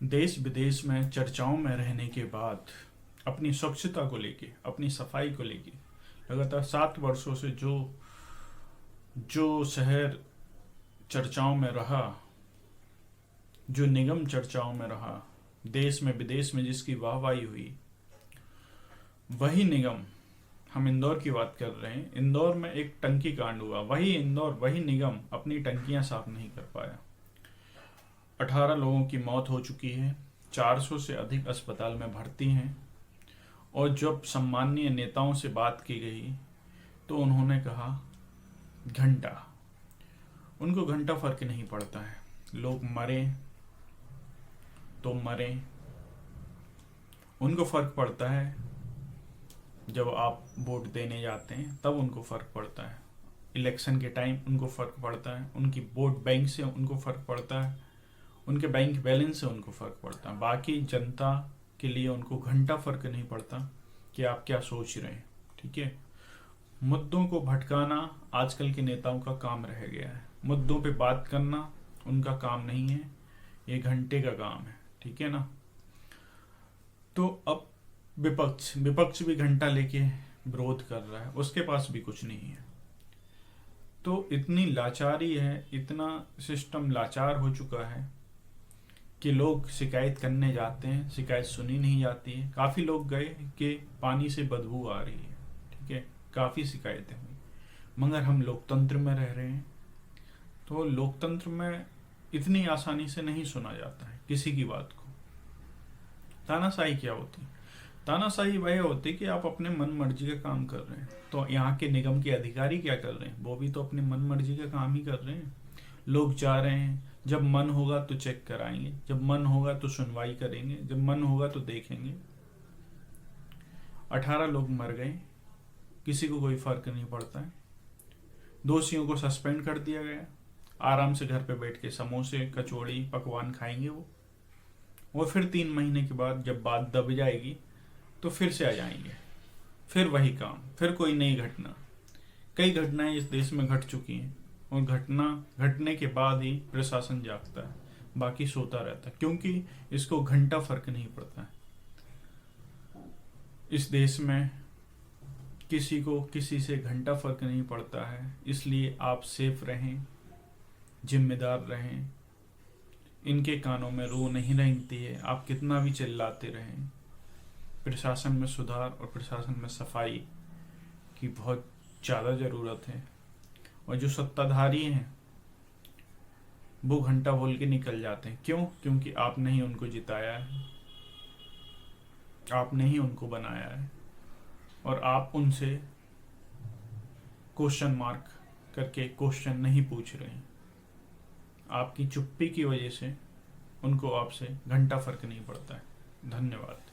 देश विदेश में चर्चाओं में रहने के बाद अपनी स्वच्छता को लेके, अपनी सफाई को लेके लगातार 7 वर्षों से जो जो शहर चर्चाओं में रहा, जो निगम चर्चाओं में रहा, देश में विदेश में जिसकी वाहवाही हुई, वही निगम, हम इंदौर की बात कर रहे हैं। इंदौर में एक टंकी कांड हुआ, वही इंदौर, वही निगम अपनी टंकियां साफ नहीं कर पाया। 18 लोगों की मौत हो चुकी है, 400 से अधिक अस्पताल में भर्ती हैं। और जब सम्माननीय नेताओं से बात की गई तो उन्होंने कहा घंटा, उनको घंटा फर्क नहीं पड़ता है। लोग मरे तो मरे, उनको फर्क पड़ता है जब आप वोट देने जाते हैं, तब उनको फर्क पड़ता है। इलेक्शन के टाइम उनको फर्क पड़ता है, उनकी वोट बैंक से उनको फर्क पड़ता है, उनके बैंक बैलेंस से उनको फर्क पड़ता है। बाकी जनता के लिए उनको घंटा फर्क नहीं पड़ता कि आप क्या सोच रहे हैं। ठीक है, मुद्दों को भटकाना आजकल के नेताओं का काम रह गया है। मुद्दों पे बात करना उनका काम नहीं है, ये घंटे का काम है। ठीक है ना। तो अब विपक्ष भी घंटा लेके विरोध कर रहा है, उसके पास भी कुछ नहीं है। तो इतनी लाचारी है, इतना सिस्टम लाचार हो चुका है कि लोग शिकायत करने जाते हैं, शिकायत सुनी नहीं जाती है। काफ़ी लोग गए कि पानी से बदबू आ रही है, ठीक है, काफ़ी शिकायतें हुई, मगर हम लोकतंत्र में रह रहे हैं। तो लोकतंत्र में इतनी आसानी से नहीं सुना जाता है किसी की बात को। तानाशाही क्या होती है? तानाशाही वह होती कि आप अपने मन मर्जी का काम कर रहे हैं। तो यहाँ के निगम के अधिकारी क्या कर रहे हैं? वो भी तो अपने मन मर्जी का काम ही कर रहे हैं। लोग जा रहे हैं, जब मन होगा तो चेक कराएंगे, जब मन होगा तो सुनवाई करेंगे, जब मन होगा तो देखेंगे। 18 लोग मर गए, किसी को कोई फर्क नहीं पड़ता है। दोषियों को सस्पेंड कर दिया गया, आराम से घर पे बैठ के समोसे कचौड़ी पकवान खाएंगे वो। और फिर 3 महीने के बाद जब बात दब जाएगी तो फिर से आ जाएंगे, फिर वही काम, फिर कोई नई घटना। कई घटनाएं इस देश में घट चुकी हैं और घटना घटने के बाद ही प्रशासन जागता है, बाकी सोता रहता है, क्योंकि इसको घंटा फर्क नहीं पड़ता है। इस देश में किसी को किसी से घंटा फर्क नहीं पड़ता है। इसलिए आप सेफ रहें, जिम्मेदार रहें। इनके कानों में रू नहीं रेंगती है, आप कितना भी चिल्लाते रहें। प्रशासन में सुधार और प्रशासन में सफाई की बहुत ज़्यादा ज़रूरत है। और जो सत्ताधारी हैं वो घंटा बोल के निकल जाते हैं। क्यों? क्योंकि आपने ही उनको जिताया है, आपने ही उनको बनाया है, और आप उनसे क्वेश्चन मार्क करके क्वेश्चन नहीं पूछ रहे हैं। आपकी चुप्पी की वजह से उनको आपसे घंटा फर्क नहीं पड़ता है। धन्यवाद।